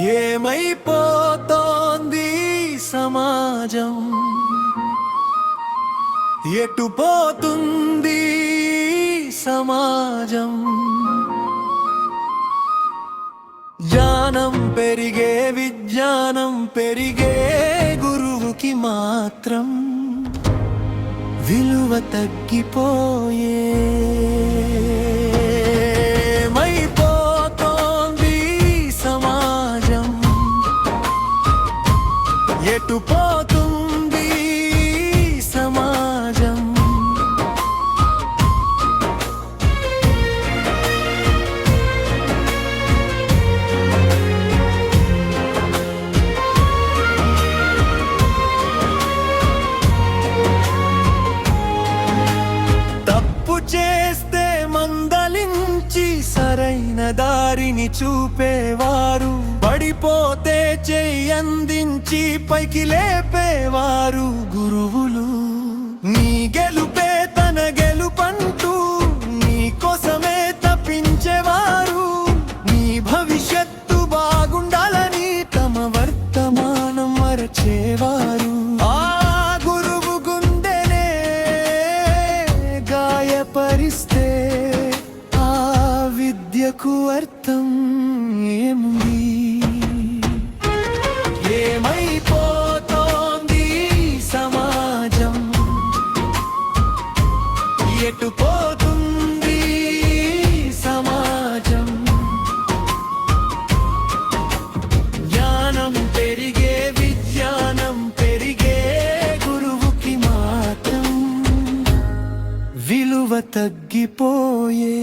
ఏమైపోతోంది సమాజం, ఎటుపోతుంది సమాజం. జ్ఞానం పెరిగే విజ్ఞానం పెరిగే గురువుకి మాత్రం విలువ తగ్గిపోయే. ఎటుపోతుంది సమాజం. తప్పు చేస్తే మందలించి సరైన దారిని చూపేవారు, పడిపోతే చెయ్యందించి పైకి లేపేవారు గురువులు. నీ గెలుపే తన గెలుపంటూ నీ కోసమే తప్పించేవారు. నీ భవిష్యత్తు బాగుండాలని తమ వర్తమానం మరచేవారు. ఆ గురువు గుండెనే గాయపరిస్తే ఆ విద్యకు అర్థం ఏముంది? ఏమైపోతోంది సమాజం, ఎటుపోతుంది సమాజం. జ్ఞానం పెరిగే విజ్ఞానం పెరిగే గురువుకి మాత్రం విలువ తగ్గిపోయే.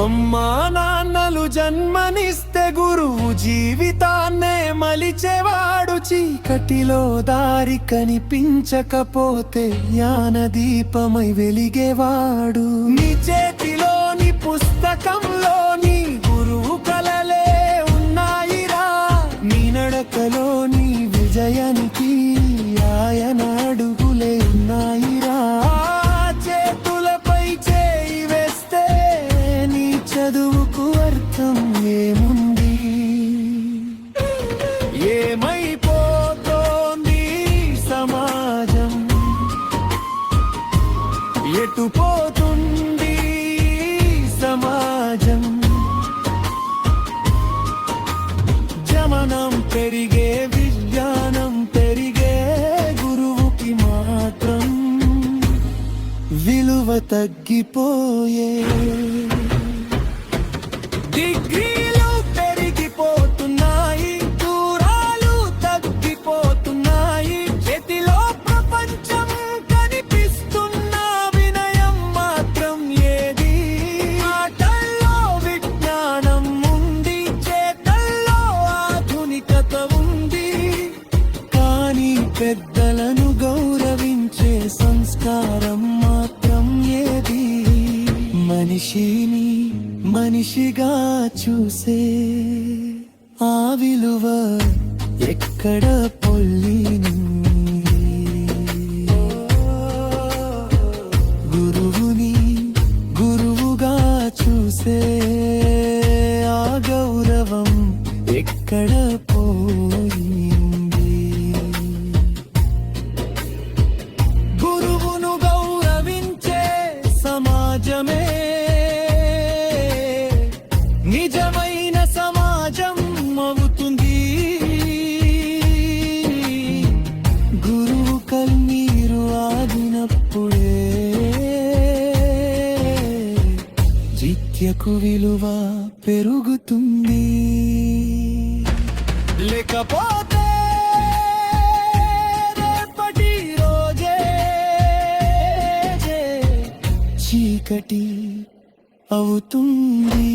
అమ్మా నాన్నలు జన్మనిస్తే గురువు జీవితాన్నే మలిచేవాడు. చీకటిలో దారి కనిపించకపోతే జ్ఞానదీపమై వెలిగేవాడు. నీ చేతిలోని పుస్తకంలోని గురువు కలలే ఉన్నాయిరా. నీ నడకలోని విజయానికి ఆయన అడుగులే ఉన్నాయిరా. చదువుకు అర్థం ఏముంది? ఏమైపోతోంది సమాజం, ఎటుపోతుంది సమాజం. జ్ఞానం పెరిగే విజ్ఞానం పెరిగే గురువుకి మాత్రం విలువ తగ్గిపోయే. డిగ్రీలు పెరిగిపోతున్నాయి, దూరాలు తగ్గిపోతున్నాయి. చేతిలో ప్రపంచం కనిపిస్తున్న వినయం మాత్రం ఏది? మాటల్లో విజ్ఞానం ఉంది, చేతల్లో ఆధునికత ఉంది. కానీ పెద్దలను గౌరవించే సంస్కారం మాత్రం ఏది? మనిషిని మనిషిగా చూసే ఆ విలువ ఎక్కడ పొల్లింది? గురువుని గురువుగా చూసే ఆ గౌరవం ఎక్కడ పోయింది? గురువును గౌరవించే సమాజమే నిజమైన సమాజం అవుతుంది. గురువు కన్నీరు ఆగినప్పుడే విద్యకు విలువ పెరుగుతుంది. లేకపోతే రేపటి రోజే చీకటి అవుతుంది.